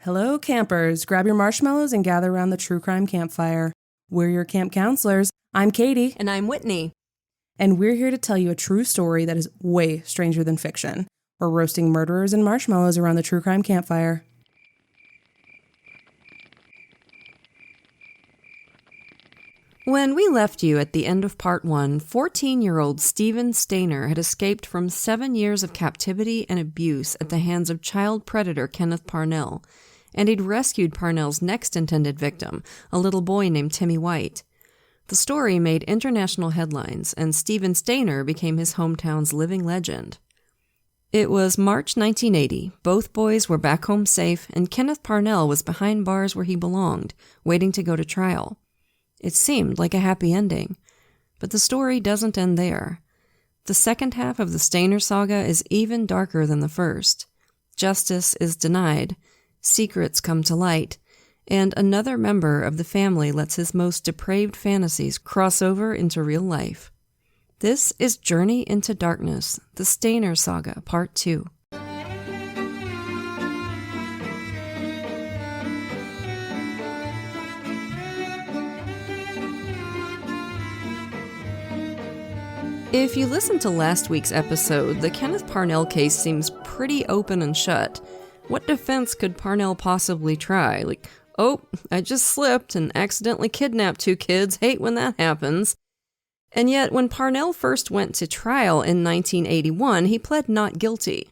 Hello, campers. Grab your marshmallows and gather around the true crime campfire. We're your camp counselors. I'm Katie. And I'm Whitney. And we're here to tell you a true story that is way stranger than fiction. We're roasting murderers and marshmallows around the true crime campfire. When we left you at the end of part 1, 14-year-old Steven Stayner had escaped from 7 years of captivity and abuse at the hands of child predator Kenneth Parnell, and he'd rescued Parnell's next intended victim, a little boy named Timmy White. The story made international headlines, and Steven Stayner became his hometown's living legend. It was March 1980. Both boys were back home safe, and Kenneth Parnell was behind bars where he belonged, waiting to go to trial. It seemed like a happy ending, but the story doesn't end there. The second half of the Stayner saga is even darker than the first. Justice is denied, secrets come to light, and another member of the family lets his most depraved fantasies cross over into real life. This is Journey into Darkness, the Stayner Saga, Part 2. If you listened to last week's episode, the Kenneth Parnell case seems pretty open and shut. What defense could Parnell possibly try? Like, oh, I just slipped and accidentally kidnapped 2 kids. Hate when that happens. And yet, when Parnell first went to trial in 1981, he pled not guilty.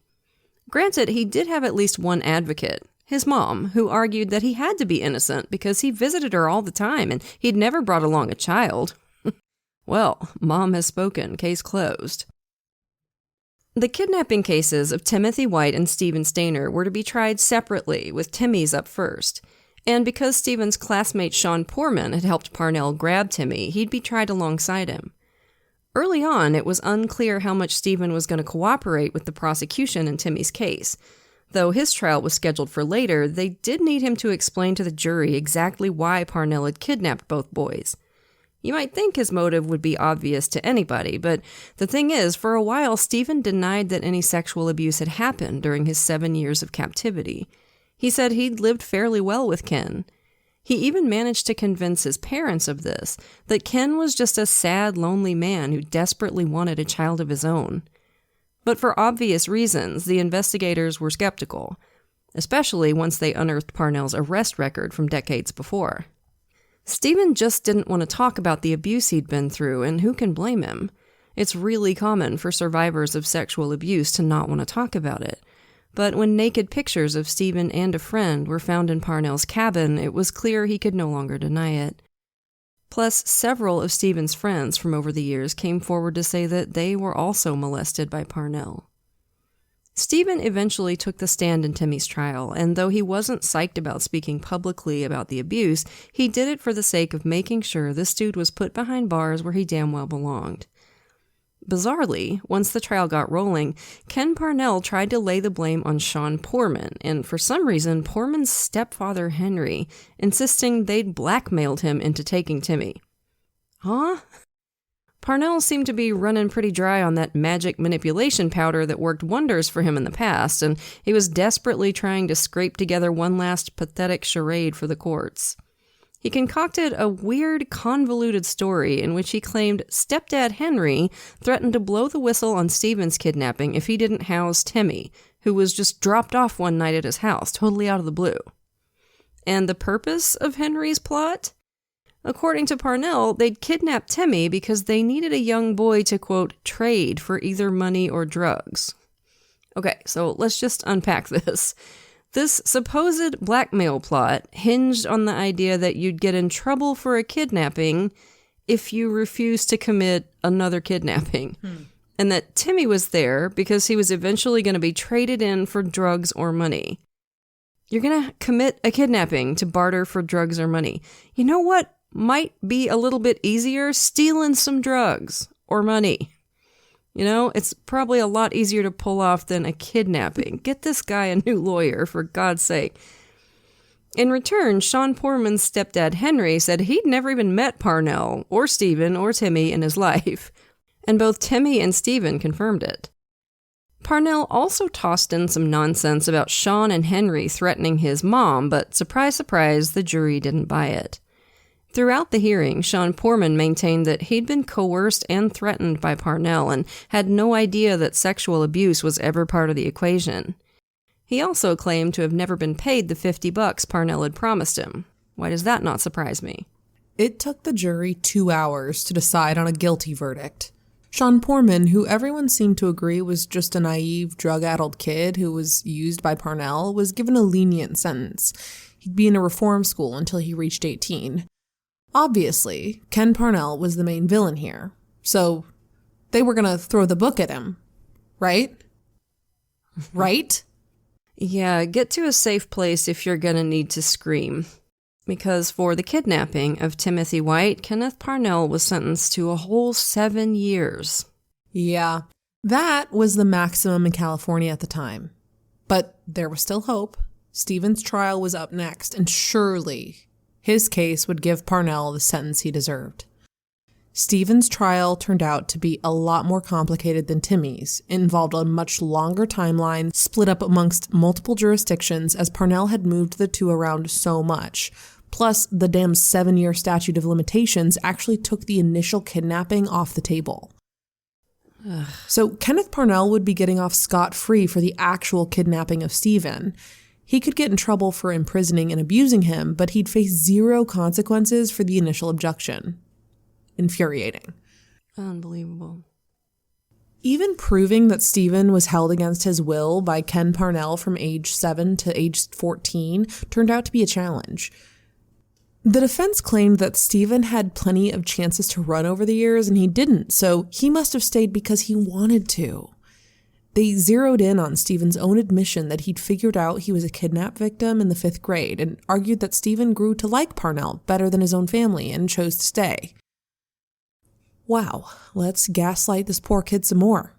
Granted, he did have at least one advocate, his mom, who argued that he had to be innocent because he visited her all the time and he'd never brought along a child. Well, Mom has spoken. Case closed. The kidnapping cases of Timothy White and Steven Stayner were to be tried separately, with Timmy's up first. And because Steven's classmate Sean Poorman had helped Parnell grab Timmy, he'd be tried alongside him. Early on, it was unclear how much Steven was going to cooperate with the prosecution in Timmy's case. Though his trial was scheduled for later, they did need him to explain to the jury exactly why Parnell had kidnapped both boys. You might think his motive would be obvious to anybody, but the thing is, for a while, Steven denied that any sexual abuse had happened during his 7 years of captivity. He said he'd lived fairly well with Ken. He even managed to convince his parents of this, that Ken was just a sad, lonely man who desperately wanted a child of his own. But for obvious reasons, the investigators were skeptical, especially once they unearthed Parnell's arrest record from decades before. Steven just didn't want to talk about the abuse he'd been through, and who can blame him? It's really common for survivors of sexual abuse to not want to talk about it. But when naked pictures of Steven and a friend were found in Parnell's cabin, it was clear he could no longer deny it. Plus, several of Steven's friends from over the years came forward to say that they were also molested by Parnell. Steven eventually took the stand in Timmy's trial, and though he wasn't psyched about speaking publicly about the abuse, he did it for the sake of making sure this dude was put behind bars where he damn well belonged. Bizarrely, once the trial got rolling, Ken Parnell tried to lay the blame on Sean Poorman, and for some reason, Poorman's stepfather Henry, insisting they'd blackmailed him into taking Timmy. Huh? Parnell seemed to be running pretty dry on that magic manipulation powder that worked wonders for him in the past, and he was desperately trying to scrape together one last pathetic charade for the courts. He concocted a weird, convoluted story in which he claimed stepdad Henry threatened to blow the whistle on Steven's kidnapping if he didn't house Timmy, who was just dropped off one night at his house, totally out of the blue. And the purpose of Henry's plot? According to Parnell, they'd kidnapped Timmy because they needed a young boy to, quote, trade for either money or drugs. Okay, so let's just unpack this. This supposed blackmail plot hinged on the idea that you'd get in trouble for a kidnapping if you refused to commit another kidnapping. And that Timmy was there because he was eventually going to be traded in for drugs or money. You're going to commit a kidnapping to barter for drugs or money. You know what might be a little bit easier? Stealing some drugs or money. You know, it's probably a lot easier to pull off than a kidnapping. Get this guy a new lawyer, for God's sake. In return, Sean Poorman's stepdad Henry said he'd never even met Parnell or Steven or Timmy in his life, and both Timmy and Steven confirmed it. Parnell also tossed in some nonsense about Sean and Henry threatening his mom, but surprise, surprise, the jury didn't buy it. Throughout the hearing, Sean Poorman maintained that he'd been coerced and threatened by Parnell and had no idea that sexual abuse was ever part of the equation. He also claimed to have never been paid the $50 Parnell had promised him. Why does that not surprise me? It took the jury 2 hours to decide on a guilty verdict. Sean Poorman, who everyone seemed to agree was just a naive, drug-addled kid who was used by Parnell, was given a lenient sentence. He'd be in a reform school until he reached 18. Obviously, Ken Parnell was the main villain here, so they were gonna throw the book at him, right? Right? Yeah, get to a safe place if you're gonna need to scream. Because for the kidnapping of Timothy White, Kenneth Parnell was sentenced to a whole 7 years. Yeah, that was the maximum in California at the time. But there was still hope. Steven's trial was up next, and surely his case would give Parnell the sentence he deserved. Steven's trial turned out to be a lot more complicated than Timmy's. It involved a much longer timeline, split up amongst multiple jurisdictions as Parnell had moved the two around so much. Plus, the damn 7-year statute of limitations actually took the initial kidnapping off the table. Ugh. So Kenneth Parnell would be getting off scot-free for the actual kidnapping of Steven. He could get in trouble for imprisoning and abusing him, but he'd face 0 consequences for the initial abduction. Infuriating. Unbelievable. Even proving that Steven was held against his will by Ken Parnell from age 7 to age 14 turned out to be a challenge. The defense claimed that Steven had plenty of chances to run over the years and he didn't, so he must have stayed because he wanted to. They zeroed in on Steven's own admission that he'd figured out he was a kidnap victim in the 5th grade and argued that Steven grew to like Parnell better than his own family and chose to stay. Wow, let's gaslight this poor kid some more.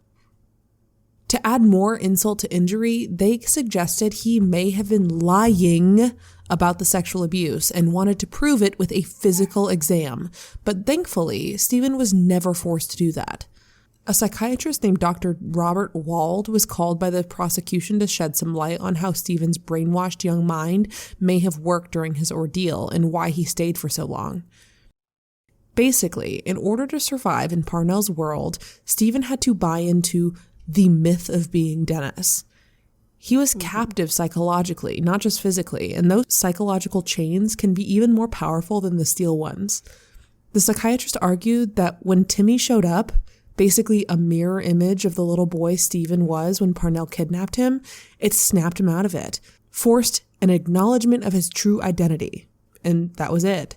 To add more insult to injury, they suggested he may have been lying about the sexual abuse and wanted to prove it with a physical exam. But thankfully, Steven was never forced to do that. A psychiatrist named Dr. Robert Wald was called by the prosecution to shed some light on how Steven's brainwashed young mind may have worked during his ordeal and why he stayed for so long. Basically, in order to survive in Parnell's world, Steven had to buy into the myth of being Dennis. He was captive psychologically, not just physically, and those psychological chains can be even more powerful than the steel ones. The psychiatrist argued that when Timmy showed up, basically a mirror image of the little boy Steven was when Parnell kidnapped him, it snapped him out of it, forced an acknowledgement of his true identity, and that was it.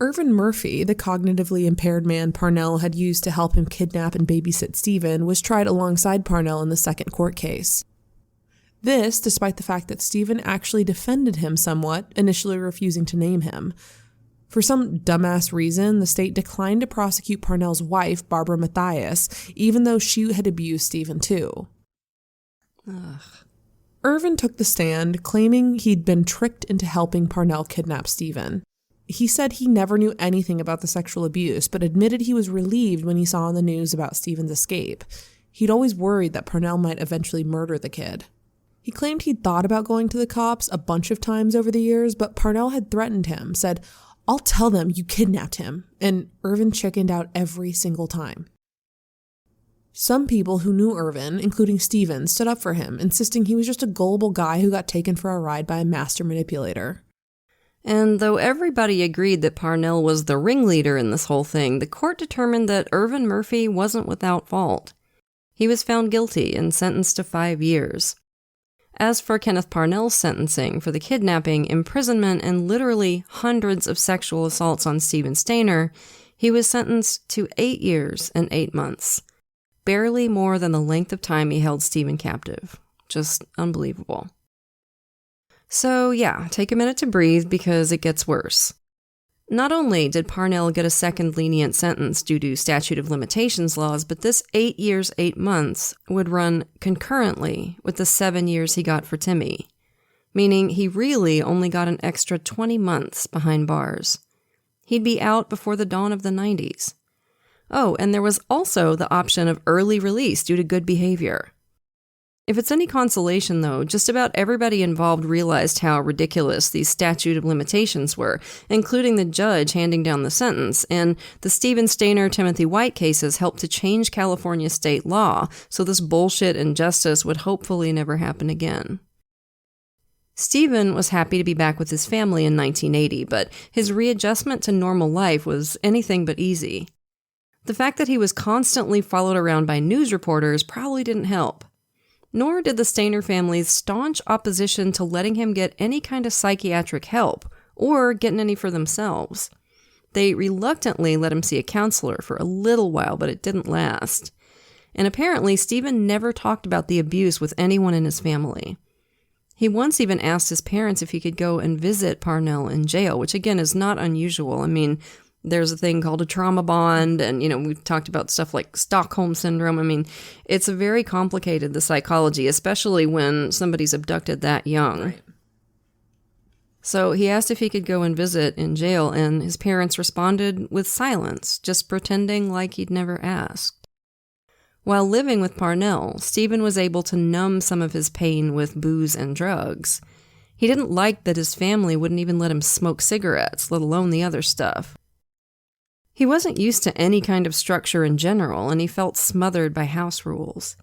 Irvin Murphy, the cognitively impaired man Parnell had used to help him kidnap and babysit Steven, was tried alongside Parnell in the second court case. This, despite the fact that Steven actually defended him somewhat, initially refusing to name him. For some dumbass reason, the state declined to prosecute Parnell's wife, Barbara Mathias, even though she had abused Steven too. Ugh. Irvin took the stand, claiming he'd been tricked into helping Parnell kidnap Steven. He said he never knew anything about the sexual abuse, but admitted he was relieved when he saw on the news about Steven's escape. He'd always worried that Parnell might eventually murder the kid. He claimed he'd thought about going to the cops a bunch of times over the years, but Parnell had threatened him, said, "I'll tell them you kidnapped him," and Irvin chickened out every single time. Some people who knew Irvin, including Steven, stood up for him, insisting he was just a gullible guy who got taken for a ride by a master manipulator. And though everybody agreed that Parnell was the ringleader in this whole thing, the court determined that Irvin Murphy wasn't without fault. He was found guilty and sentenced to 5 years. As for Kenneth Parnell's sentencing for the kidnapping, imprisonment, and literally hundreds of sexual assaults on Steven Stayner, he was sentenced to 8 years and 8 months. Barely more than the length of time he held Steven captive. Just unbelievable. So yeah, take a minute to breathe because it gets worse. Not only did Parnell get a second lenient sentence due to statute of limitations laws, but this 8 years, 8 months would run concurrently with the 7 years he got for Timmy, meaning he really only got an extra 20 months behind bars. He'd be out before the dawn of the 90s. Oh, and there was also the option of early release due to good behavior. If it's any consolation, though, just about everybody involved realized how ridiculous these statute of limitations were, including the judge handing down the sentence, and the Steven Stayner, Timothy White cases helped to change California state law, so this bullshit injustice would hopefully never happen again. Steven was happy to be back with his family in 1980, but his readjustment to normal life was anything but easy. The fact that he was constantly followed around by news reporters probably didn't help. Nor did the Stayner family's staunch opposition to letting him get any kind of psychiatric help, or getting any for themselves. They reluctantly let him see a counselor for a little while, but it didn't last. And apparently, Steven never talked about the abuse with anyone in his family. He once even asked his parents if he could go and visit Parnell in jail, which again is not unusual. I mean, there's a thing called a trauma bond, and, we've talked about stuff like Stockholm Syndrome. I mean, it's very complicated, the psychology, especially when somebody's abducted that young. Right. So he asked if he could go and visit in jail, and his parents responded with silence, just pretending like he'd never asked. While living with Parnell, Steven was able to numb some of his pain with booze and drugs. He didn't like that his family wouldn't even let him smoke cigarettes, let alone the other stuff. He wasn't used to any kind of structure in general, and he felt smothered by house rules.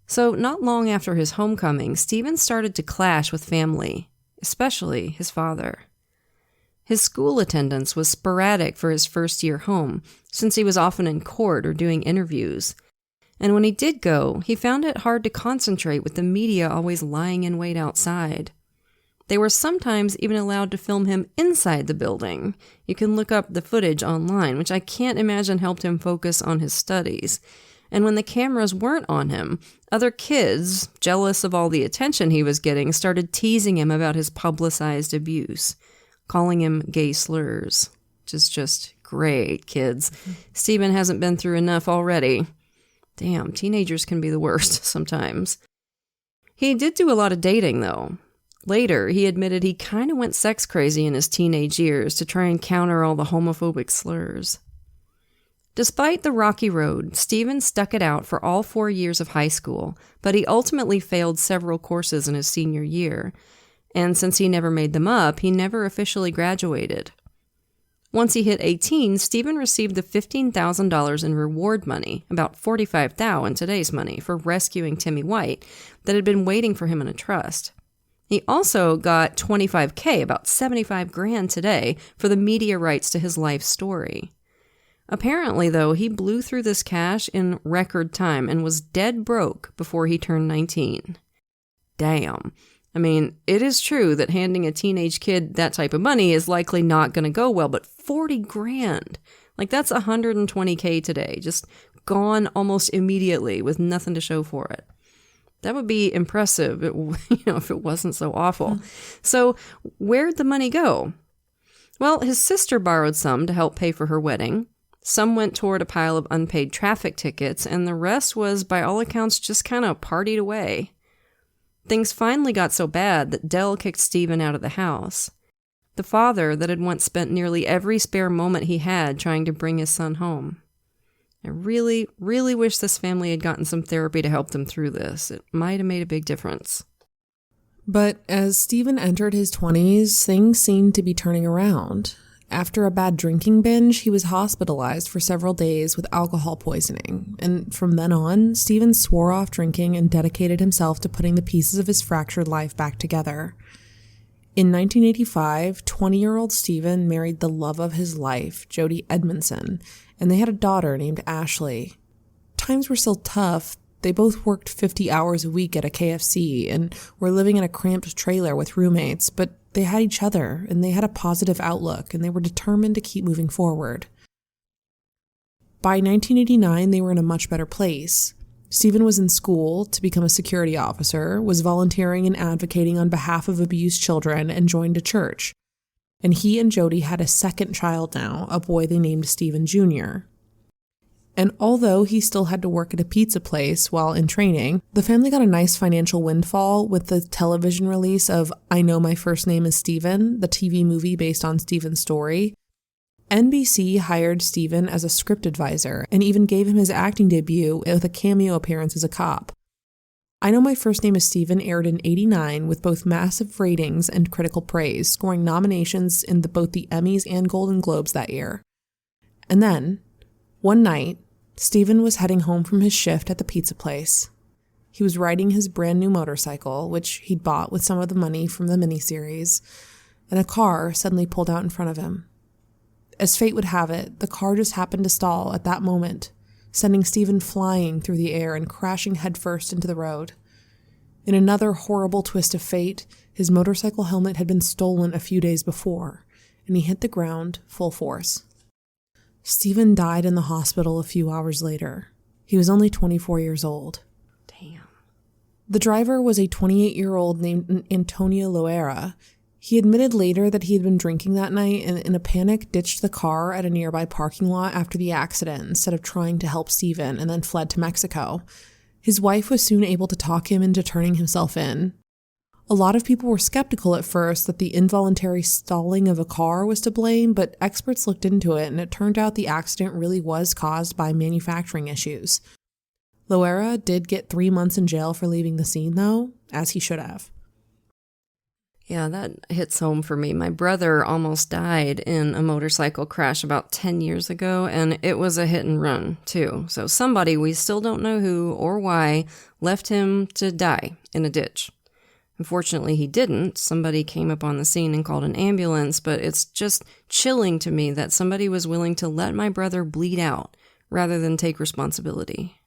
So not long after his homecoming, Steven started to clash with family, especially his father. His school attendance was sporadic for his first year home, since he was often in court or doing interviews. And when he did go, he found it hard to concentrate with the media always lying in wait outside. They were sometimes even allowed to film him inside the building. You can look up the footage online, which I can't imagine helped him focus on his studies. And when the cameras weren't on him, other kids, jealous of all the attention he was getting, started teasing him about his publicized abuse, calling him gay slurs, which is just great, kids. Steven hasn't been through enough already. Damn, teenagers can be the worst sometimes. He did do a lot of dating, though. Later, he admitted he kind of went sex crazy in his teenage years to try and counter all the homophobic slurs. Despite the rocky road, Steven stuck it out for all 4 years of high school, but he ultimately failed several courses in his senior year, and since he never made them up, he never officially graduated. Once he hit 18, Steven received the $15,000 in reward money, about $45,000 in today's money, for rescuing Timmy White, that had been waiting for him in a trust. He also got $25,000, about $75,000 today, for the media rights to his life story. Apparently, though, he blew through this cash in record time and was dead broke before he turned 19. Damn. I mean, it is true that handing a teenage kid that type of money is likely not going to go well, but $40,000, like that's $120,000 today, just gone almost immediately with nothing to show for it. That would be impressive, if it wasn't so awful. So where'd the money go? Well, his sister borrowed some to help pay for her wedding. Some went toward a pile of unpaid traffic tickets, and the rest was, by all accounts, just kind of partied away. Things finally got so bad that Dell kicked Steven out of the house. The father that had once spent nearly every spare moment he had trying to bring his son home. I really, really wish this family had gotten some therapy to help them through this. It might have made a big difference. But as Steven entered his 20s, things seemed to be turning around. After a bad drinking binge, he was hospitalized for several days with alcohol poisoning. And from then on, Steven swore off drinking and dedicated himself to putting the pieces of his fractured life back together. In 1985, 20-year-old Steven married the love of his life, Jody Edmondson, and they had a daughter named Ashley. Times were still tough. They both worked 50 hours a week at a KFC and were living in a cramped trailer with roommates, but they had each other and they had a positive outlook and they were determined to keep moving forward. By 1989, they were in a much better place. Steven was in school to become a security officer, was volunteering and advocating on behalf of abused children, and joined a church. And he and Jody had a second child now, a boy they named Steven Jr. And although he still had to work at a pizza place while in training, the family got a nice financial windfall with the television release of I Know My First Name is Steven, the TV movie based on Steven's story. NBC hired Steven as a script advisor and even gave him his acting debut with a cameo appearance as a cop. I Know My First Name is Steven aired in '89 with both massive ratings and critical praise, scoring nominations in both the Emmys and Golden Globes that year. And then, one night, Steven was heading home from his shift at the pizza place. He was riding his brand new motorcycle, which he'd bought with some of the money from the miniseries, and a car suddenly pulled out in front of him. As fate would have it, the car just happened to stall at that moment, sending Steven flying through the air and crashing headfirst into the road. In another horrible twist of fate, his motorcycle helmet had been stolen a few days before, and he hit the ground full force. Steven died in the hospital a few hours later. He was only 24 years old. Damn. The driver was a 28-year-old named Antonio Loera. He admitted later that he had been drinking that night and in a panic ditched the car at a nearby parking lot after the accident instead of trying to help Steven, and then fled to Mexico. His wife was soon able to talk him into turning himself in. A lot of people were skeptical at first that the involuntary stalling of a car was to blame, but experts looked into it and it turned out the accident really was caused by manufacturing issues. Loera did get 3 months in jail for leaving the scene, though, as he should have. Yeah, that hits home for me. My brother almost died in a motorcycle crash about 10 years ago, and it was a hit and run, too. So somebody, we still don't know who or why, left him to die in a ditch. Unfortunately, he didn't. Somebody came up on the scene and called an ambulance, but it's just chilling to me that somebody was willing to let my brother bleed out rather than take responsibility.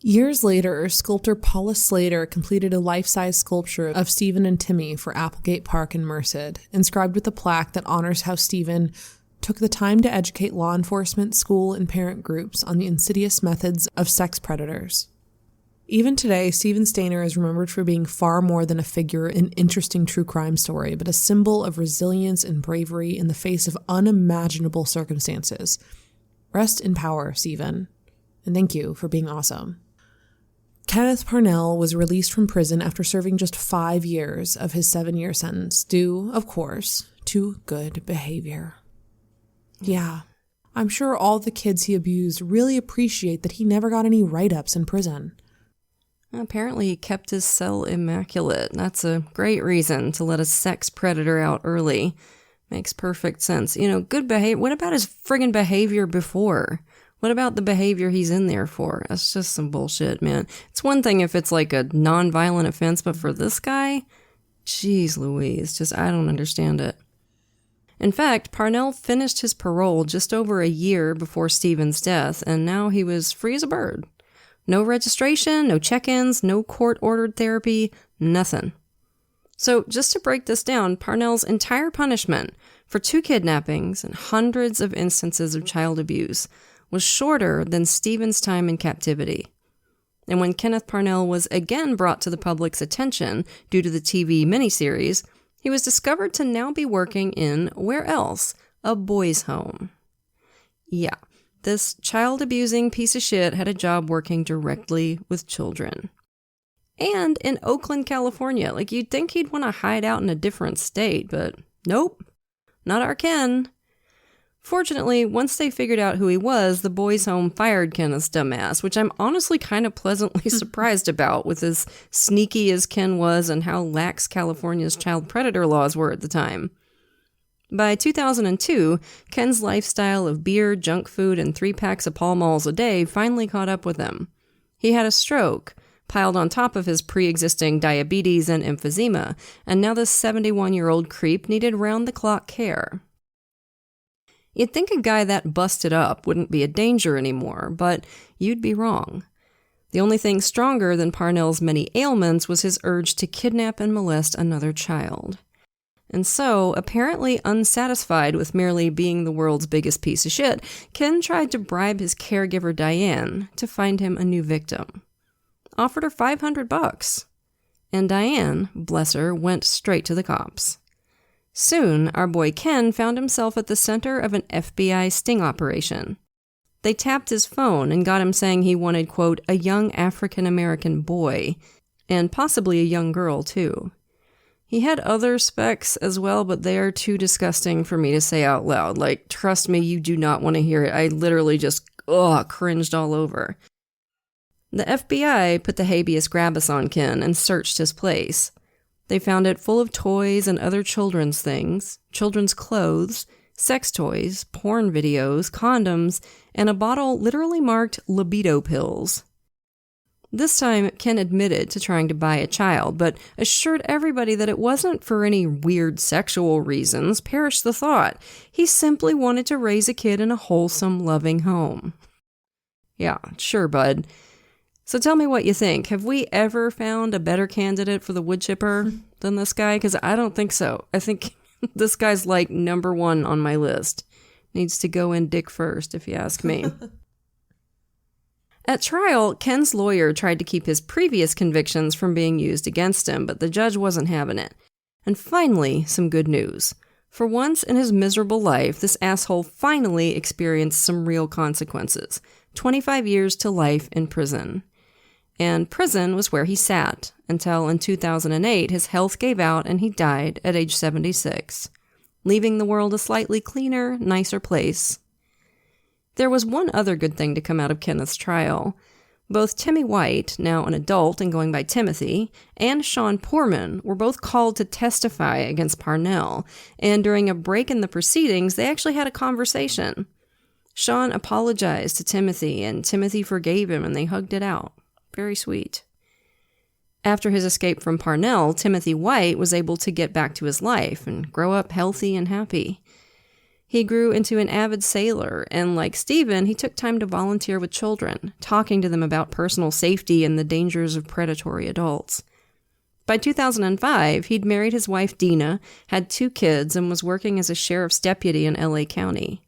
Years later, sculptor Paula Slater completed a life-size sculpture of Steven and Timmy for Applegate Park in Merced, inscribed with a plaque that honors how Steven took the time to educate law enforcement, school, and parent groups on the insidious methods of sex predators. Even today, Steven Stayner is remembered for being far more than a figure in an interesting true crime story, but a symbol of resilience and bravery in the face of unimaginable circumstances. Rest in power, Steven, and thank you for being awesome. Kenneth Parnell was released from prison after serving just 5 years of his 7-year sentence, due, of course, to good behavior. Yeah, I'm sure all the kids he abused really appreciate that he never got any write-ups in prison. Apparently he kept his cell immaculate. That's a great reason to let a sex predator out early. Makes perfect sense. Good behavior. What about his friggin' behavior before? What about the behavior he's in there for? That's just some bullshit, man. It's one thing if it's like a non-violent offense, but for this guy, jeez Louise, I don't understand it. In fact, Parnell finished his parole just over a year before Steven's death, and now he was free as a bird. No registration, no check-ins, no court-ordered therapy, nothing. So just to break this down, Parnell's entire punishment for 2 kidnappings and hundreds of instances of child abuse was shorter than Steven's time in captivity. And when Kenneth Parnell was again brought to the public's attention due to the TV miniseries, he was discovered to now be working in, where else? A boys' home. Yeah, this child-abusing piece of shit had a job working directly with children. And in Oakland, California. You'd think he'd want to hide out in a different state, but nope, not our Ken. Fortunately, once they figured out who he was, the boys' home fired Kenneth's dumbass, which I'm honestly kind of pleasantly surprised about, with as sneaky as Ken was and how lax California's child predator laws were at the time. By 2002, Ken's lifestyle of beer, junk food, and 3 packs of Pall Malls a day finally caught up with him. He had a stroke, piled on top of his pre-existing diabetes and emphysema, and now this 71-year-old creep needed round-the-clock care. You'd think a guy that busted up wouldn't be a danger anymore, but you'd be wrong. The only thing stronger than Parnell's many ailments was his urge to kidnap and molest another child. And so, apparently unsatisfied with merely being the world's biggest piece of shit, Ken tried to bribe his caregiver Diane to find him a new victim. Offered her $500. And Diane, bless her, went straight to the cops. Soon, our boy Ken found himself at the center of an FBI sting operation. They tapped his phone and got him saying he wanted, quote, a young African-American boy, and possibly a young girl, too. He had other specs as well, but they are too disgusting for me to say out loud. Trust me, you do not want to hear it. I literally just, cringed all over. The FBI put the habeas corpus on Ken and searched his place. They found it full of toys and other children's things, children's clothes, sex toys, porn videos, condoms, and a bottle literally marked libido pills. This time, Ken admitted to trying to buy a child, but assured everybody that it wasn't for any weird sexual reasons. Perish the thought. He simply wanted to raise a kid in a wholesome, loving home. Yeah, sure, bud. So tell me what you think. Have we ever found a better candidate for the wood chipper than this guy? Because I don't think so. I think this guy's like number one on my list. Needs to go in dick first, if you ask me. At trial, Ken's lawyer tried to keep his previous convictions from being used against him, but the judge wasn't having it. And finally, some good news. For once in his miserable life, this asshole finally experienced some real consequences. 25 years to life in prison. And prison was where he sat until in 2008 his health gave out and he died at age 76, leaving the world a slightly cleaner, nicer place. There was one other good thing to come out of Kenneth's trial. Both Timmy White, now an adult and going by Timothy, and Sean Poorman were both called to testify against Parnell, and during a break in the proceedings, they actually had a conversation. Sean apologized to Timothy, and Timothy forgave him, and they hugged it out. Very sweet. After his escape from Parnell, Timothy White was able to get back to his life and grow up healthy and happy. He grew into an avid sailor, and like Steven, he took time to volunteer with children, talking to them about personal safety and the dangers of predatory adults. By 2005, he'd married his wife Dina, had 2 kids, and was working as a sheriff's deputy in LA County.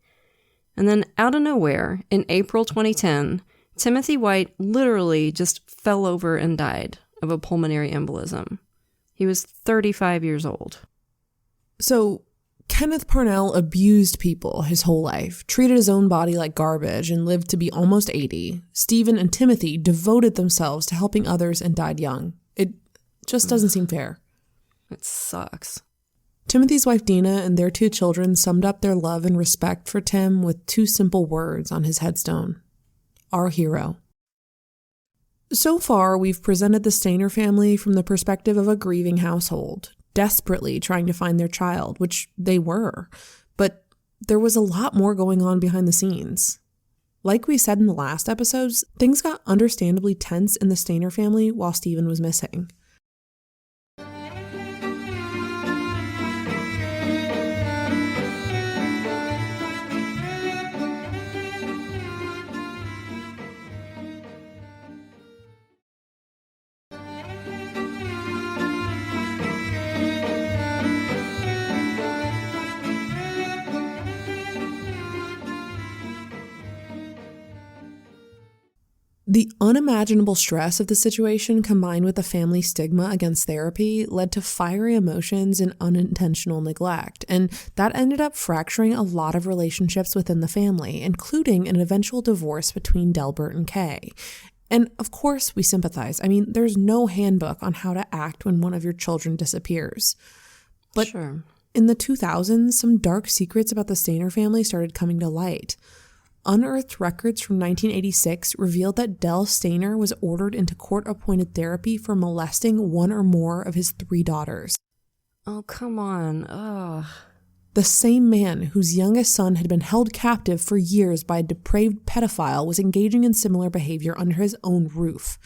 And then, out of nowhere, in April 2010, Timothy White literally just fell over and died of a pulmonary embolism. He was 35 years old. So, Kenneth Parnell abused people his whole life, treated his own body like garbage, and lived to be almost 80. Steven and Timothy devoted themselves to helping others and died young. It just doesn't seem fair. It sucks. Timothy's wife Dina and their 2 children summed up their love and respect for Tim with 2 simple words on his headstone. Our hero. So far, we've presented the Stayner family from the perspective of a grieving household, desperately trying to find their child, which they were. But there was a lot more going on behind the scenes. Like we said in the last episodes, things got understandably tense in the Stayner family while Steven was missing. The unimaginable stress of the situation combined with the family stigma against therapy led to fiery emotions and unintentional neglect, and that ended up fracturing a lot of relationships within the family, including an eventual divorce between Delbert and Kay. And of course we sympathize. I mean, there's no handbook on how to act when one of your children disappears. But sure. In the 2000s, some dark secrets about the Stayner family started coming to light. Unearthed records from 1986 revealed that Del Stayner was ordered into court-appointed therapy for molesting 1 or more of his 3 daughters. Oh, come on. Ugh. The same man whose youngest son had been held captive for years by a depraved pedophile was engaging in similar behavior under his own roof.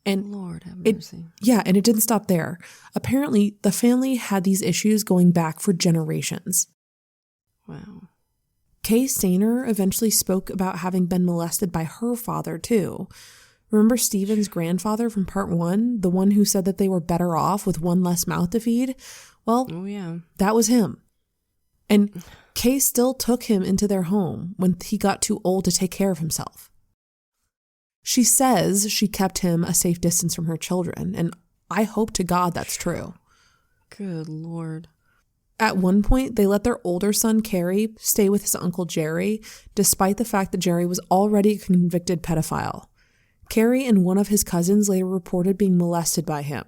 And Lord have mercy. And it didn't stop there. Apparently, the family had these issues going back for generations. Wow. Kay Stayner eventually spoke about having been molested by her father, too. Remember Steven's grandfather from part 1? The one who said that they were better off with 1 less mouth to feed? Well, oh, yeah. That was him. And Kay still took him into their home when he got too old to take care of himself. She says she kept him a safe distance from her children, and I hope to God that's true. Good Lord. At one point, they let their older son, Carrie, stay with his uncle Jerry, despite the fact that Jerry was already a convicted pedophile. Carrie and one of his cousins later reported being molested by him.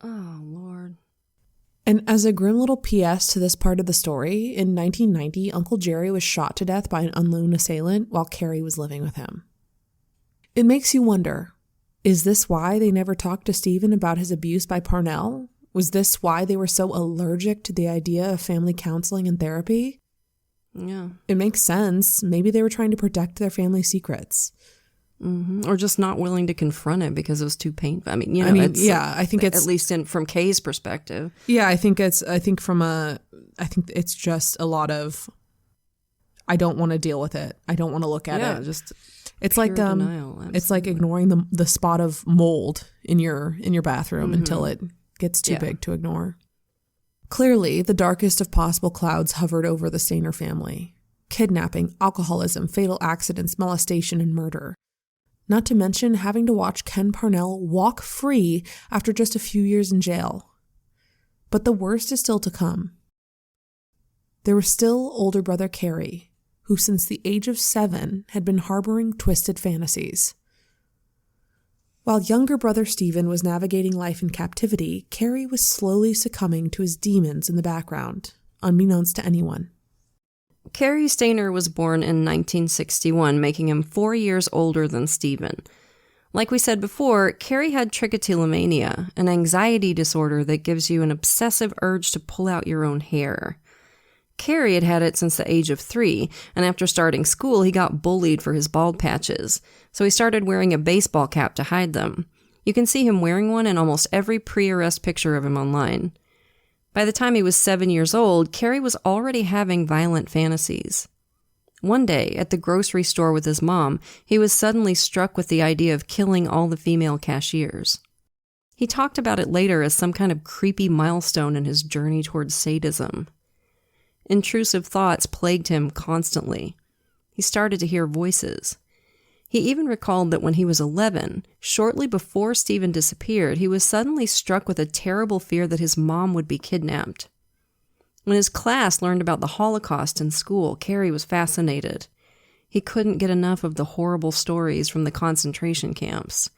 Oh, Lord. And as a grim little PS to this part of the story, in 1990, Uncle Jerry was shot to death by an unknown assailant while Carrie was living with him. It makes you wonder, Is this why they never talked to Steven about his abuse by Parnell? Was this why they were so allergic to the idea of family counseling and therapy? Yeah. It makes sense. Maybe they were trying to protect their family secrets. Mm-hmm. Or just not willing to confront it because it was too painful. I mean, I think it's at least from Kay's perspective. Yeah, I think it's just a lot of, I don't want to deal with it. I don't want to look at it. Just it's like denial. It's like ignoring the spot of mold in your bathroom until it gets too big to ignore. Clearly, the darkest of possible clouds hovered over the Stayner family. Kidnapping, alcoholism, fatal accidents, molestation, and murder. Not to mention having to watch Ken Parnell walk free after just a few years in jail. But the worst is still to come. There was still older brother Carrie, who since the age of 7 had been harboring twisted fantasies. While younger brother Steven was navigating life in captivity, Carrie was slowly succumbing to his demons in the background, unbeknownst to anyone. Carrie Stayner was born in 1961, making him 4 years older than Steven. Like we said before, Carrie had trichotillomania, an anxiety disorder that gives you an obsessive urge to pull out your own hair. Carrie had had it since the age of 3, and after starting school, he got bullied for his bald patches, so he started wearing a baseball cap to hide them. You can see him wearing one in almost every pre-arrest picture of him online. By the time he was 7 years old, Carrie was already having violent fantasies. One day, at the grocery store with his mom, he was suddenly struck with the idea of killing all the female cashiers. He talked about it later as some kind of creepy milestone in his journey towards sadism. Intrusive thoughts plagued him constantly. He started to hear voices. He even recalled that when he was 11, shortly before Steven disappeared, he was suddenly struck with a terrible fear that his mom would be kidnapped. When his class learned about the Holocaust in school, Carrie was fascinated. He couldn't get enough of the horrible stories from the concentration camps.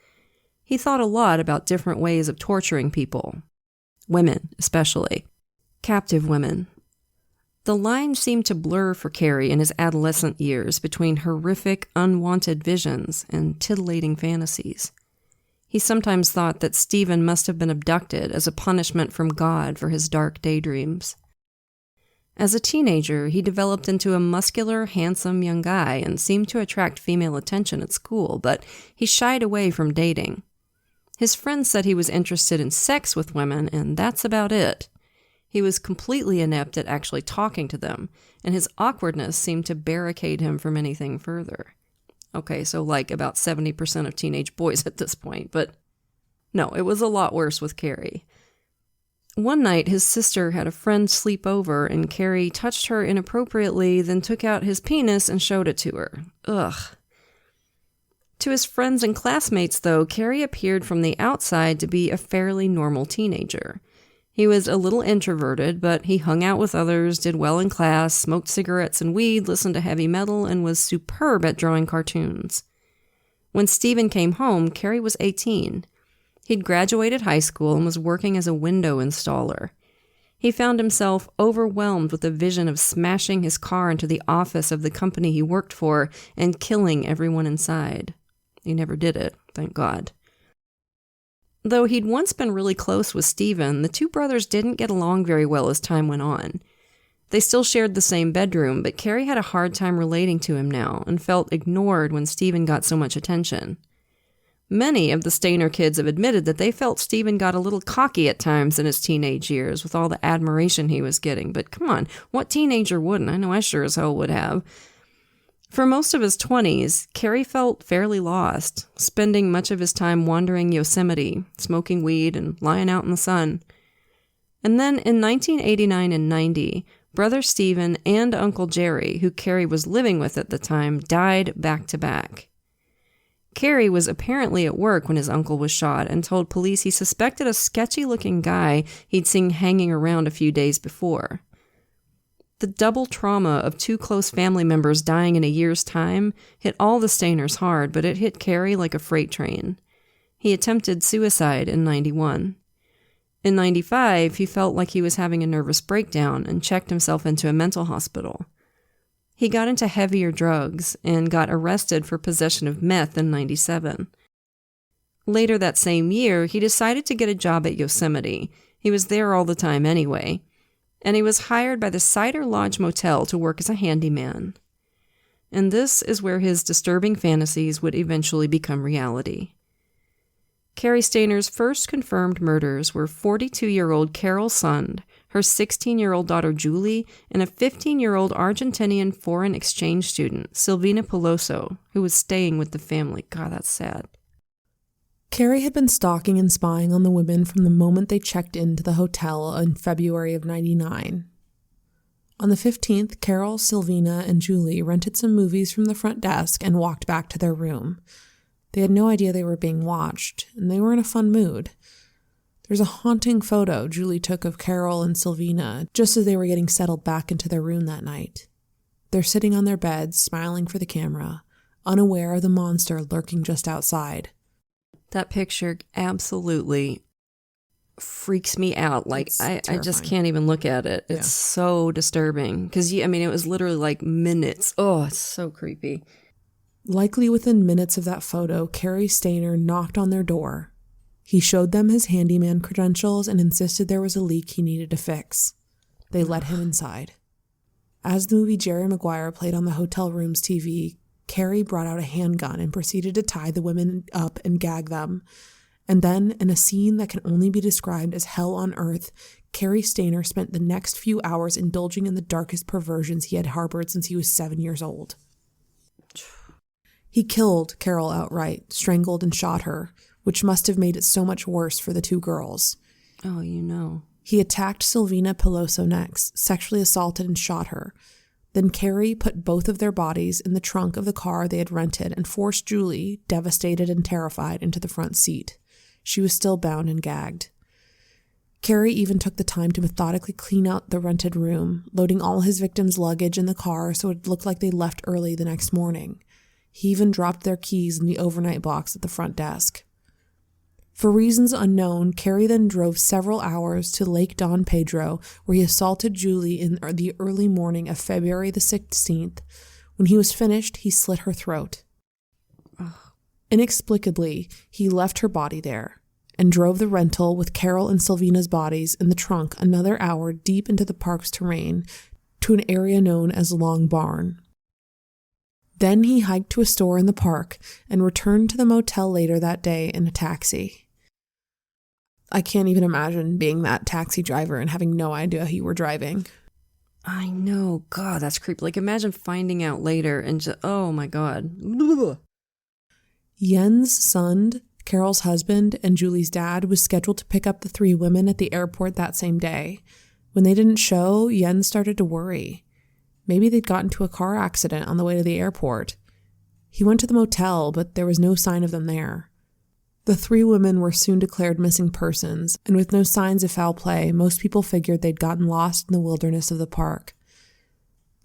He thought a lot about different ways of torturing people. Women, especially. Captive women. The line seemed to blur for Carrie in his adolescent years between horrific, unwanted visions and titillating fantasies. He sometimes thought that Steven must have been abducted as a punishment from God for his dark daydreams. As a teenager, he developed into a muscular, handsome young guy and seemed to attract female attention at school, but he shied away from dating. His friends said he was interested in sex with women, and that's about it. He was completely inept at actually talking to them, and his awkwardness seemed to barricade him from anything further. Okay, so like about 70% of teenage boys at this point, but no, it was a lot worse with Carrie. One night, his sister had a friend sleep over, and Carrie touched her inappropriately, then took out his penis and showed it to her. Ugh. To his friends and classmates, though, Carrie appeared from the outside to be a fairly normal teenager. He was a little introverted, but he hung out with others, did well in class, smoked cigarettes and weed, listened to heavy metal, and was superb at drawing cartoons. When Steven came home, Carrie was 18. He'd graduated high school and was working as a window installer. He found himself overwhelmed with the vision of smashing his car into the office of the company he worked for and killing everyone inside. He never did it, thank God. Though he'd once been really close with Steven, the two brothers didn't get along very well as time went on. They still shared the same bedroom, but Carrie had a hard time relating to him now and felt ignored when Steven got so much attention. Many of the Stayner kids have admitted that they felt Steven got a little cocky at times in his teenage years with all the admiration he was getting, but come on, what teenager wouldn't? I know I sure as hell would have. For most of his 20s, Carrie felt fairly lost, spending much of his time wandering Yosemite, smoking weed, and lying out in the sun. And then in 1989 and 90, Brother Steven and Uncle Jerry, who Carrie was living with at the time, died back to back. Carrie was apparently at work when his uncle was shot and told police he suspected a sketchy-looking guy he'd seen hanging around a few days before. The double trauma of two close family members dying in a year's time hit all the Stayners hard, but it hit Carrie like a freight train. He attempted suicide in 91. In 95, he felt like he was having a nervous breakdown and checked himself into a mental hospital. He got into heavier drugs and got arrested for possession of meth in 97. Later that same year, he decided to get a job at Yosemite. He was there all the time anyway. And he was hired by the Cider Lodge Motel to work as a handyman. And this is where his disturbing fantasies would eventually become reality. Carrie Stayner's first confirmed murders were 42-year-old Carol Sund, her 16-year-old daughter Julie, and a 15-year-old Argentinian foreign exchange student, Silvina Peloso, who was staying with the family. God, that's sad. Carrie had been stalking and spying on the women from the moment they checked into the hotel in February of '99. On the 15th, Carol, Silvina, and Julie rented some movies from the front desk and walked back to their room. They had no idea they were being watched, and they were in a fun mood. There's a haunting photo Julie took of Carol and Silvina just as they were getting settled back into their room that night. They're sitting on their beds, smiling for the camera, unaware of the monster lurking just outside. That picture absolutely freaks me out. Like, I just can't even look at it. It's so disturbing. Because, it was literally like minutes. Oh, it's so creepy. Likely within minutes of that photo, Carrie Stayner knocked on their door. He showed them his handyman credentials and insisted there was a leak he needed to fix. They let him inside. As the movie Jerry Maguire played on the hotel room's TV, Carrie brought out a handgun and proceeded to tie the women up and gag them. And then, in a scene that can only be described as hell on earth, Carrie Stayner spent the next few hours indulging in the darkest perversions he had harbored since he was 7 years old. He killed Carol outright, strangled and shot her, which must have made it so much worse for the two girls. Oh, He attacked Silvina Peloso next, sexually assaulted and shot her. Then Carrie put both of their bodies in the trunk of the car they had rented and forced Julie, devastated and terrified, into the front seat. She was still bound and gagged. Carrie even took the time to methodically clean out the rented room, loading all his victims' luggage in the car so it looked like they left early the next morning. He even dropped their keys in the overnight box at the front desk. For reasons unknown, Carrie then drove several hours to Lake Don Pedro, where he assaulted Julie in the early morning of February the 16th. When he was finished, he slit her throat. Ugh. Inexplicably, he left her body there and drove the rental with Carol and Silvina's bodies in the trunk another hour deep into the park's terrain to an area known as Long Barn. Then he hiked to a store in the park and returned to the motel later that day in a taxi. I can't even imagine being that taxi driver and having no idea who you were driving. I know. God, that's creepy. Like, imagine finding out later and just, oh my God. Jens Sund, Carol's husband and Julie's dad, was scheduled to pick up the three women at the airport that same day. When they didn't show, Jens started to worry. Maybe they'd gotten into a car accident on the way to the airport. He went to the motel, but there was no sign of them there. The three women were soon declared missing persons, and with no signs of foul play, most people figured they'd gotten lost in the wilderness of the park.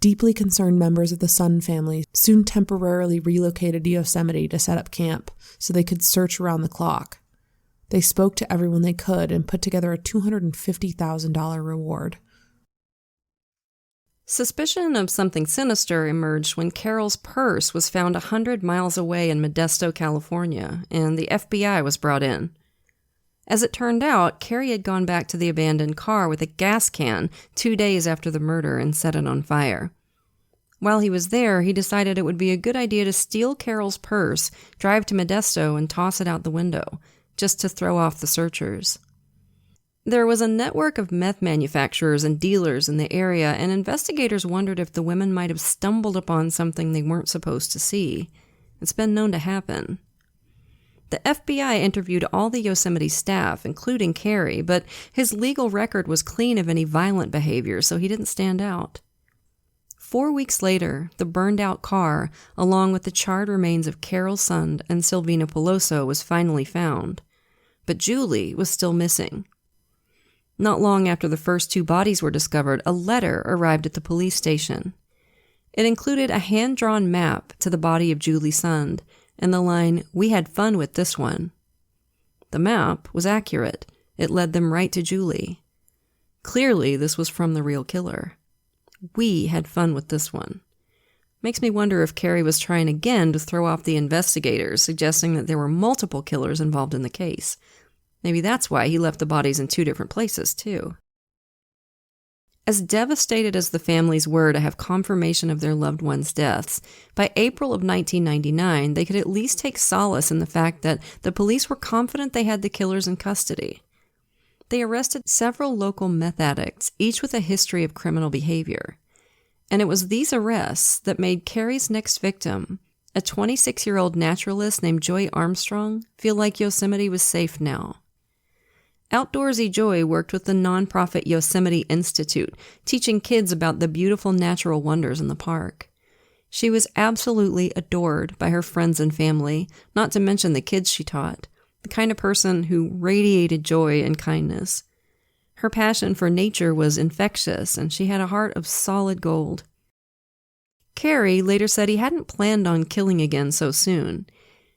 Deeply concerned members of the Sund family soon temporarily relocated to Yosemite to set up camp so they could search around the clock. They spoke to everyone they could and put together a $250,000 reward. Suspicion of something sinister emerged when Carol's purse was found 100 miles away in Modesto, California, and the FBI was brought in. As it turned out, Carrie had gone back to the abandoned car with a gas can 2 days after the murder and set it on fire. While he was there, he decided it would be a good idea to steal Carol's purse, drive to Modesto, and toss it out the window, just to throw off the searchers. There was a network of meth manufacturers and dealers in the area, and investigators wondered if the women might have stumbled upon something they weren't supposed to see. It's been known to happen. The FBI interviewed all the Yosemite staff, including Carrie, but his legal record was clean of any violent behavior, so he didn't stand out. 4 weeks later, the burned-out car, along with the charred remains of Carol Sund and Silvina Peloso, was finally found. But Julie was still missing. Not long after the first two bodies were discovered, a letter arrived at the police station. It included a hand-drawn map to the body of Julie Sund and the line, "We had fun with this one." The map was accurate. It led them right to Julie. Clearly, this was from the real killer. We had fun with this one. Makes me wonder if Carey was trying again to throw off the investigators, suggesting that there were multiple killers involved in the case. Maybe that's why he left the bodies in 2 different places, too. As devastated as the families were to have confirmation of their loved ones' deaths, by April of 1999, they could at least take solace in the fact that the police were confident they had the killers in custody. They arrested several local meth addicts, each with a history of criminal behavior. And it was these arrests that made Carey's next victim, a 26-year-old naturalist named Joy Armstrong, feel like Yosemite was safe now. Outdoorsy Joy worked with the nonprofit Yosemite Institute, teaching kids about the beautiful natural wonders in the park. She was absolutely adored by her friends and family, not to mention the kids she taught, the kind of person who radiated joy and kindness. Her passion for nature was infectious, and she had a heart of solid gold. Carey later said he hadn't planned on killing again so soon.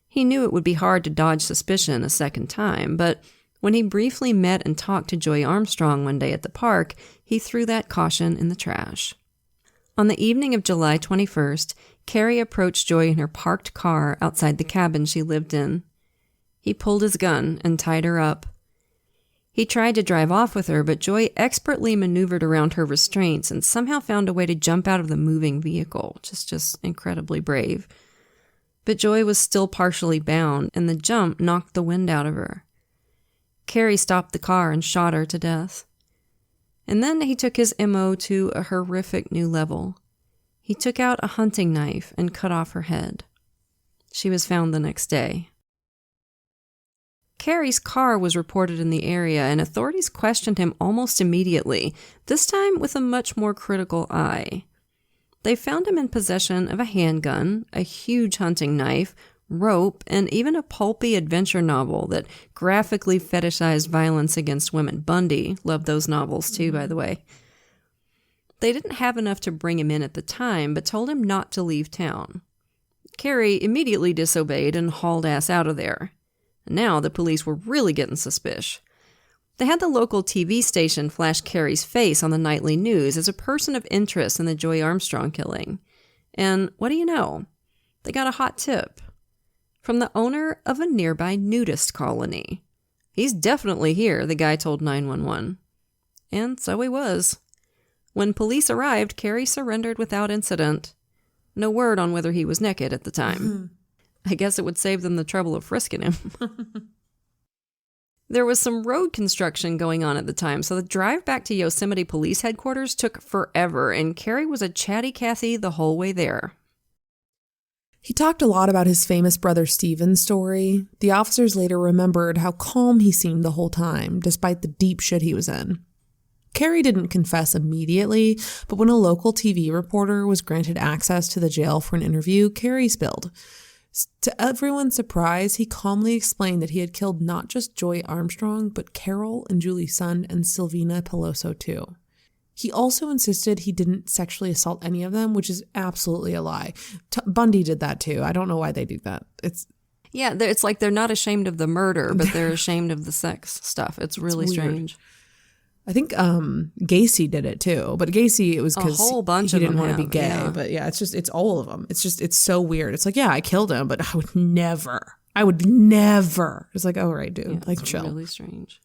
He knew it would be hard to dodge suspicion a second time, but when he briefly met and talked to Joy Armstrong one day at the park, he threw that caution in the trash. On the evening of July 21st, Carey approached Joy in her parked car outside the cabin she lived in. He pulled his gun and tied her up. He tried to drive off with her, but Joy expertly maneuvered around her restraints and somehow found a way to jump out of the moving vehicle, just incredibly brave. But Joy was still partially bound, and the jump knocked the wind out of her. Carey stopped the car and shot her to death. And then he took his MO to a horrific new level. He took out a hunting knife and cut off her head. She was found the next day. Carey's car was reported in the area, and authorities questioned him almost immediately, this time with a much more critical eye. They found him in possession of a handgun, a huge hunting knife, rope, and even a pulpy adventure novel that graphically fetishized violence against women. Bundy loved those novels too, by the way. They didn't have enough to bring him in at the time, but told him not to leave town. Carey immediately disobeyed and hauled ass out of there. Now the police were really getting suspicious. They had the local TV station flash Carey's face on the nightly news as a person of interest in the Joy Armstrong killing. And what do you know? They got a hot tip from the owner of a nearby nudist colony. He's definitely here, the guy told 911. And so he was. When police arrived, Carey surrendered without incident. No word on whether he was naked at the time. I guess it would save them the trouble of frisking him. There was some road construction going on at the time, so the drive back to Yosemite Police Headquarters took forever, and Carey was a chatty Cathy the whole way there. He talked a lot about his famous brother Steven's story. The officers later remembered how calm he seemed the whole time, despite the deep shit he was in. Carey didn't confess immediately, but when a local TV reporter was granted access to the jail for an interview, Carey spilled. To everyone's surprise, he calmly explained that he had killed not just Joy Armstrong, but Carol and Julie Sund and Silvina Peloso too. He also insisted he didn't sexually assault any of them, which is absolutely a lie. Bundy did that too. I don't know why they do that. It's like they're not ashamed of the murder, but they're ashamed of the sex stuff. It's really strange. I think Gacy did it too, but Gacy, it was because he didn't want to be gay. Yeah. But yeah, it's all of them. It's so weird. It's like, yeah, I killed him, but I would never. It's like, oh, right, dude. Yeah, like, it's chill. Really strange.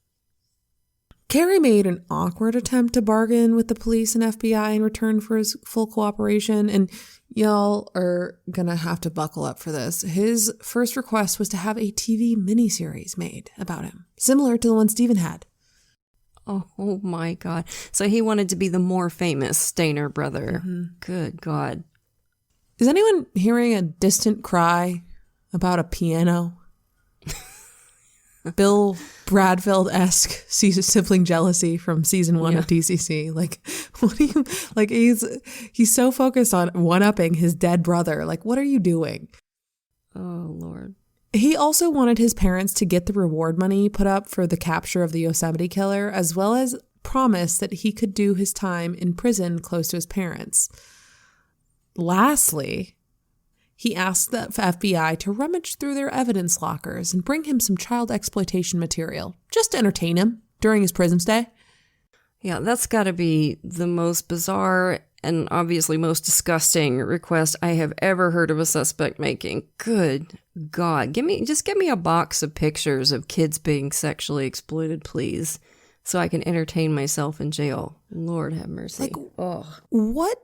Carey made an awkward attempt to bargain with the police and FBI in return for his full cooperation, and y'all are gonna have to buckle up for this. His first request was to have a TV miniseries made about him, similar to the one Steven had. Oh my God. So he wanted to be the more famous Stayner brother. Mm-hmm. Good God. Is anyone hearing a distant cry about a piano? Bill Bradfield-esque sibling jealousy from season 1 of DCC. Like, what do you, like, he's so focused on one-upping his dead brother. Like, what are you doing? Oh, Lord. He also wanted his parents to get the reward money put up for the capture of the Yosemite killer, as well as promise that he could do his time in prison close to his parents. Lastly, he asked the FBI to rummage through their evidence lockers and bring him some child exploitation material, just to entertain him during his prison stay. Yeah, that's got to be the most bizarre and obviously most disgusting request I have ever heard of a suspect making. Good God. Give me a box of pictures of kids being sexually exploited, please, so I can entertain myself in jail. Lord have mercy. What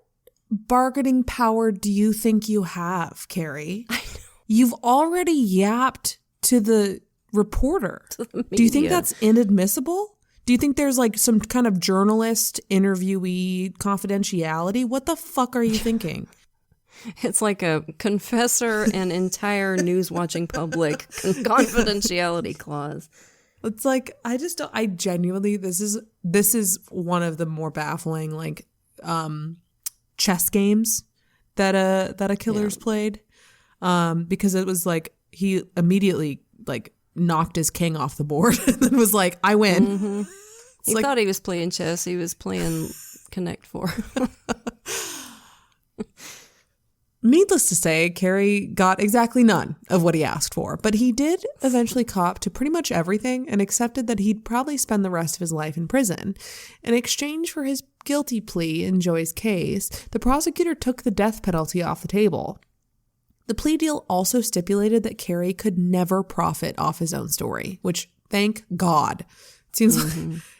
bargaining power do you think you have, Carrie? I know. You've already yapped to the reporter. To the Do you think media. that's inadmissible? Do you think there's like some kind of journalist interviewee confidentiality? What the fuck are you thinking? It's like a confessor and entire news-watching public confidentiality clause. It's like, I genuinely, this is one of the more baffling, like, chess games that a killer's played. Because it was like, he immediately, like, knocked his king off the board and then was like, I win. Mm-hmm. He thought he was playing chess. He was playing Connect 4. Needless to say, Carey got exactly none of what he asked for, but he did eventually cop to pretty much everything and accepted that he'd probably spend the rest of his life in prison. In exchange for his guilty plea in Joy's case, the prosecutor took the death penalty off the table. The plea deal also stipulated that Carey could never profit off his own story, which, thank God.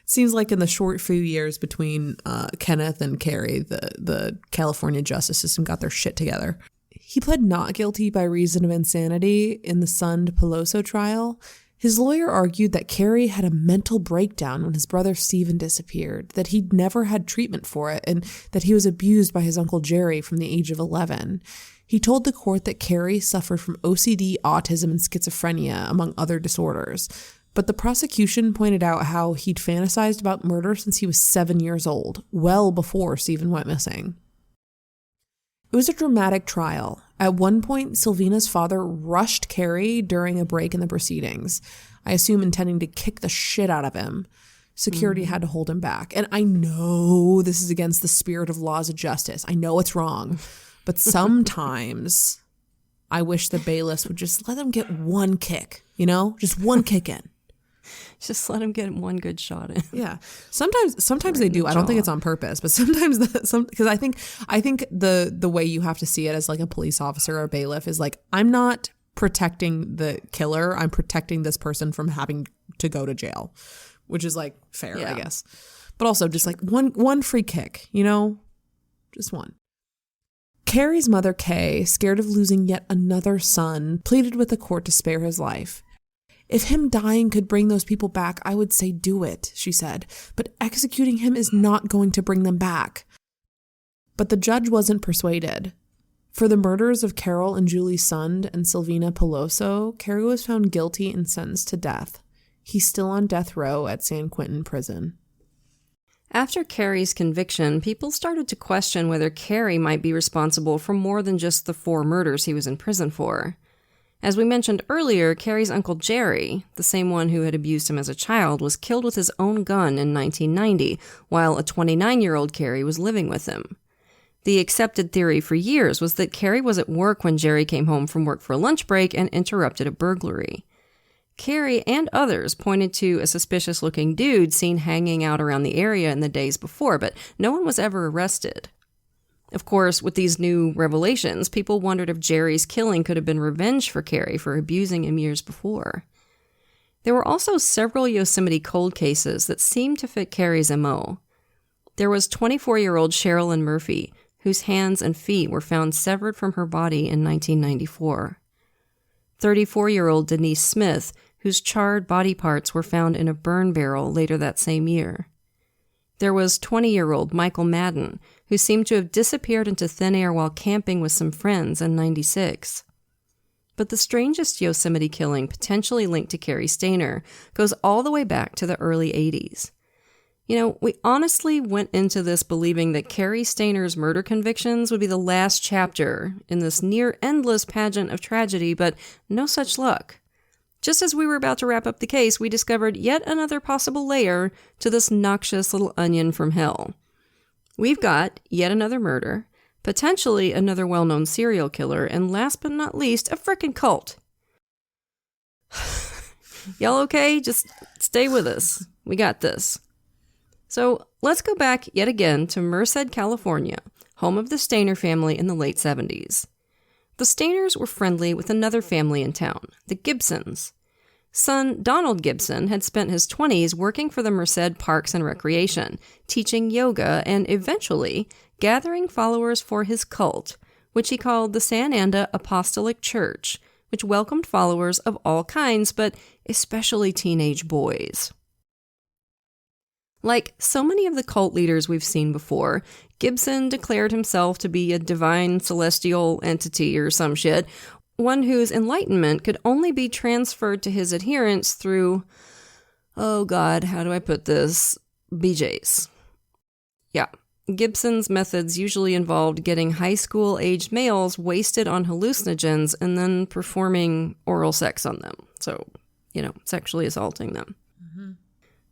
Seems like in the short few years between Kenneth and Carey, the California justice system got their shit together. He pled not guilty by reason of insanity in the Sund Peloso trial. His lawyer argued that Carey had a mental breakdown when his brother Steven disappeared, that he'd never had treatment for it, and that he was abused by his uncle Jerry from the age of 11. He told the court that Carey suffered from OCD, autism, and schizophrenia, among other disorders. But the prosecution pointed out how he'd fantasized about murder since he was 7 years old, well before Steven went missing. It was a dramatic trial. At one point, Sylvina's father rushed Carey during a break in the proceedings, I assume intending to kick the shit out of him. Security had to hold him back. And I know this is against the spirit of laws of justice. I know it's wrong. But sometimes I wish the bailiffs would just let him get one kick, just one kick in. Just let him get one good shot in. Yeah. Sometimes they do. I don't think it's on purpose, but sometimes because I think the way you have to see it as like a police officer or a bailiff is like, I'm not protecting the killer. I'm protecting this person from having to go to jail, which is like fair, I guess. But also just like one free kick, just one. Carey's mother, Kay, scared of losing yet another son, pleaded with the court to spare his life. If him dying could bring those people back, I would say do it, she said, but executing him is not going to bring them back. But the judge wasn't persuaded. For the murders of Carol and Julie Sund and Sylvina Peloso, Carey was found guilty and sentenced to death. He's still on death row at San Quentin Prison. After Carey's conviction, people started to question whether Carey might be responsible for more than just the 4 murders he was in prison for. As we mentioned earlier, Carey's uncle Jerry, the same one who had abused him as a child, was killed with his own gun in 1990, while a 29-year-old Carey was living with him. The accepted theory for years was that Carey was at work when Jerry came home from work for a lunch break and interrupted a burglary. Carey and others pointed to a suspicious-looking dude seen hanging out around the area in the days before, but no one was ever arrested. Of course, with these new revelations, people wondered if Jerry's killing could have been revenge for Carey for abusing him years before. There were also several Yosemite cold cases that seemed to fit Carey's MO. There was 24-year-old Sherilyn Murphy, whose hands and feet were found severed from her body in 1994. 34-year-old Denise Smith, whose charred body parts were found in a burn barrel later that same year. There was 20-year-old Michael Madden, who seemed to have disappeared into thin air while camping with some friends in 96. But the strangest Yosemite killing potentially linked to Carey Stayner goes all the way back to the early 80s. We honestly went into this believing that Carey Stayner's murder convictions would be the last chapter in this near-endless pageant of tragedy, but no such luck. Just as we were about to wrap up the case, we discovered yet another possible layer to this noxious little onion from hell. We've got yet another murder, potentially another well-known serial killer, and last but not least, a frickin' cult. Y'all okay? Just stay with us. We got this. So let's go back yet again to Merced, California, home of the Stayner family in the late 70s. The Stayners were friendly with another family in town, the Gibsons. Son Donald Gibson had spent his 20s working for the Merced Parks and Recreation, teaching yoga and eventually gathering followers for his cult, which he called the Sananda Apostolic Church, which welcomed followers of all kinds, but especially teenage boys. Like so many of the cult leaders we've seen before, Gibson declared himself to be a divine celestial entity or some shit, one whose enlightenment could only be transferred to his adherents through, oh God, how do I put this? BJs. Yeah. Gibson's methods usually involved getting high school-aged males wasted on hallucinogens and then performing oral sex on them. So, sexually assaulting them. Mm-hmm.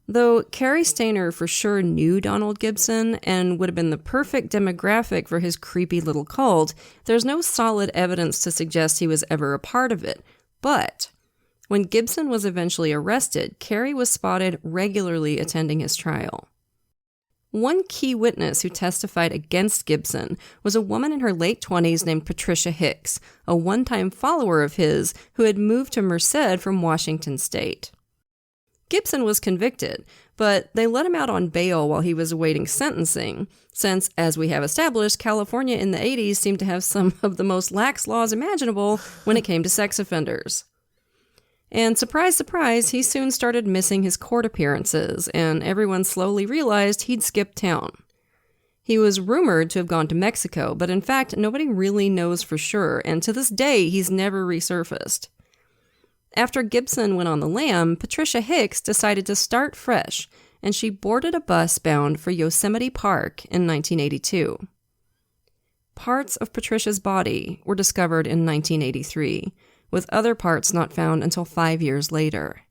Though Carrie Stayner for sure knew Donald Gibson and would have been the perfect demographic for his creepy little cult, there's no solid evidence to suggest he was ever a part of it. But when Gibson was eventually arrested, Carrie was spotted regularly attending his trial. One key witness who testified against Gibson was a woman in her late 20s named Patricia Hicks, a one-time follower of his who had moved to Merced from Washington State. Gibson was convicted, but they let him out on bail while he was awaiting sentencing, since, as we have established, California in the 80s seemed to have some of the most lax laws imaginable when it came to sex offenders. And surprise, surprise, he soon started missing his court appearances, and everyone slowly realized he'd skipped town. He was rumored to have gone to Mexico, but in fact, nobody really knows for sure, and to this day, he's never resurfaced. After Gibson went on the lam, Patricia Hicks decided to start fresh, and she boarded a bus bound for Yosemite Park in 1982. Parts of Patricia's body were discovered in 1983, with other parts not found until 5 years later.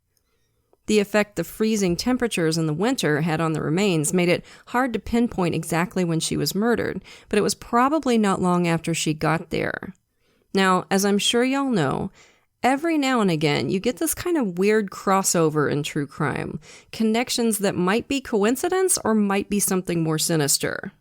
The effect the freezing temperatures in the winter had on the remains made it hard to pinpoint exactly when she was murdered, but it was probably not long after she got there. Now, as I'm sure y'all know, every now and again, you get this kind of weird crossover in true crime. Connections that might be coincidence or might be something more sinister.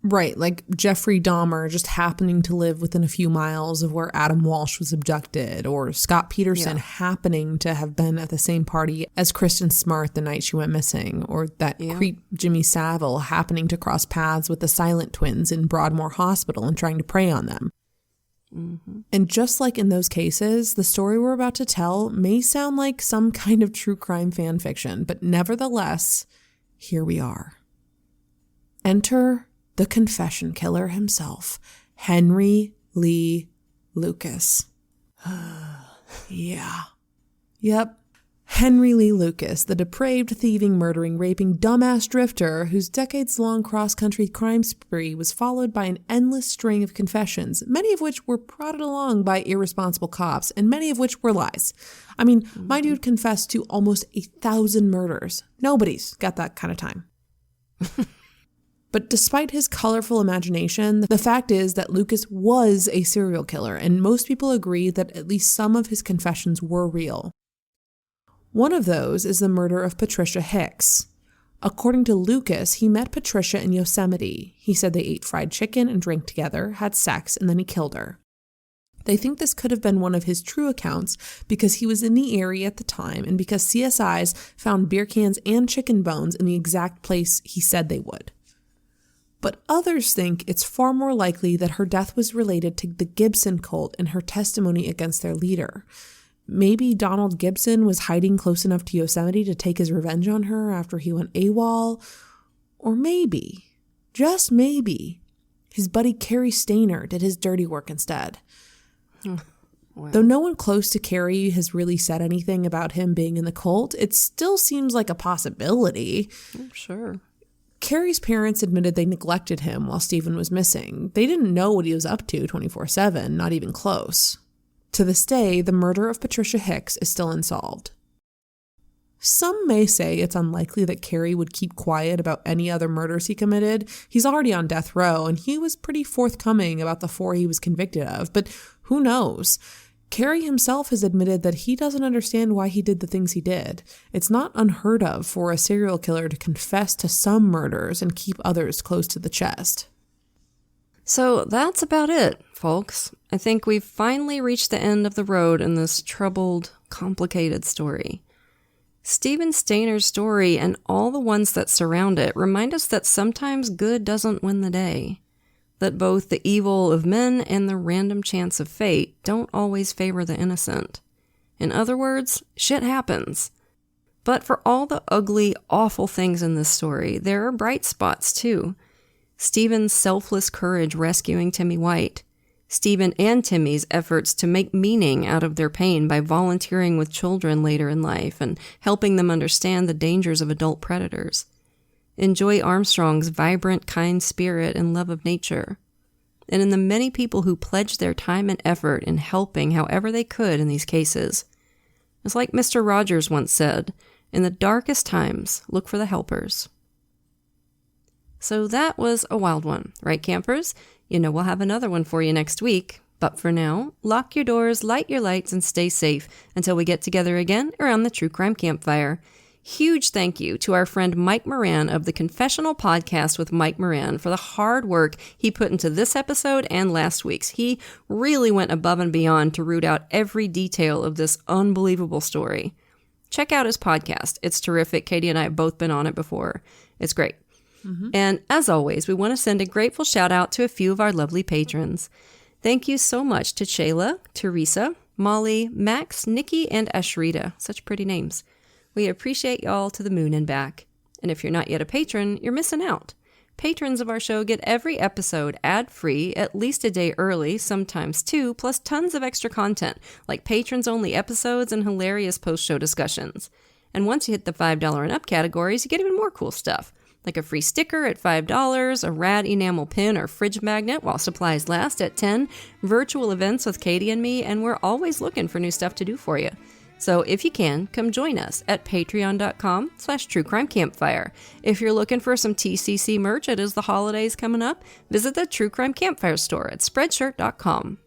Right, like Jeffrey Dahmer just happening to live within a few miles of where Adam Walsh was abducted, or Scott Peterson happening to have been at the same party as Kristen Smart the night she went missing, or that creep Jimmy Savile happening to cross paths with the Silent Twins in Broadmoor Hospital and trying to prey on them. Mm-hmm. And just like in those cases, the story we're about to tell may sound like some kind of true crime fan fiction, but nevertheless, here we are. Enter the confession killer himself, Henry Lee Lucas. Yeah. Yep. Henry Lee Lucas, the depraved, thieving, murdering, raping, dumbass drifter whose decades-long cross-country crime spree was followed by an endless string of confessions, many of which were prodded along by irresponsible cops, and many of which were lies. I mean, my dude confessed to almost 1,000 murders. Nobody's got that kind of time. But despite his colorful imagination, the fact is that Lucas was a serial killer, and most people agree that at least some of his confessions were real. One of those is the murder of Patricia Hicks. According to Lucas, he met Patricia in Yosemite. He said they ate fried chicken and drank together, had sex, and then he killed her. They think this could have been one of his true accounts because he was in the area at the time and because CSIs found beer cans and chicken bones in the exact place he said they would. But others think it's far more likely that her death was related to the Gibson cult and her testimony against their leader. Maybe Donald Gibson was hiding close enough to Yosemite to take his revenge on her after he went AWOL. Or maybe, just maybe, his buddy Carrie Stayner did his dirty work instead. Wow. Though no one close to Carrie has really said anything about him being in the cult, it still seems like a possibility. Sure. Carrie's parents admitted they neglected him while Steven was missing. They didn't know what he was up to 24/7, not even close. To this day, the murder of Patricia Hicks is still unsolved. Some may say it's unlikely that Carrie would keep quiet about any other murders he committed. He's already on death row, and he was pretty forthcoming about the 4 he was convicted of, but who knows? Carrie himself has admitted that he doesn't understand why he did the things he did. It's not unheard of for a serial killer to confess to some murders and keep others close to the chest. So that's about it, folks. I think we've finally reached the end of the road in this troubled, complicated story. Steven Stayner's story and all the ones that surround it remind us that sometimes good doesn't win the day. That both the evil of men and the random chance of fate don't always favor the innocent. In other words, shit happens. But for all the ugly, awful things in this story, there are bright spots too. Steven's selfless courage rescuing Timmy White. Steven and Timmy's efforts to make meaning out of their pain by volunteering with children later in life and helping them understand the dangers of adult predators. And Joy Armstrong's vibrant, kind spirit and love of nature. And in the many people who pledged their time and effort in helping however they could in these cases. It's like Mr. Rogers once said, in the darkest times, look for the helpers. So that was a wild one, right, campers? You know we'll have another one for you next week. But for now, lock your doors, light your lights, and stay safe until we get together again around the True Crime Campfire. Huge thank you to our friend Mike Moran of the Confessional podcast with Mike Moran for the hard work he put into this episode and last week's. He really went above and beyond to root out every detail of this unbelievable story. Check out his podcast. It's terrific. Katie and I have both been on it before. It's great. And as always, we want to send a grateful shout out to a few of our lovely patrons. Thank you so much to Shayla, Teresa, Molly, Max, Nikki, and Ashrita. Such pretty names. We appreciate y'all to the moon and back. And if you're not yet a patron, you're missing out. Patrons of our show get every episode ad-free, at least a day early, sometimes two, plus tons of extra content, like patrons-only episodes and hilarious post-show discussions. And once you hit the $5 and up categories, you get even more cool stuff, like a free sticker at $5, a rad enamel pin or fridge magnet while supplies last at $10, virtual events with Katie and me, and we're always looking for new stuff to do for you. So if you can, come join us at patreon.com/truecrimecampfire. If you're looking for some TCC merch, it is the holidays coming up, visit the True Crime Campfire store at spreadshirt.com.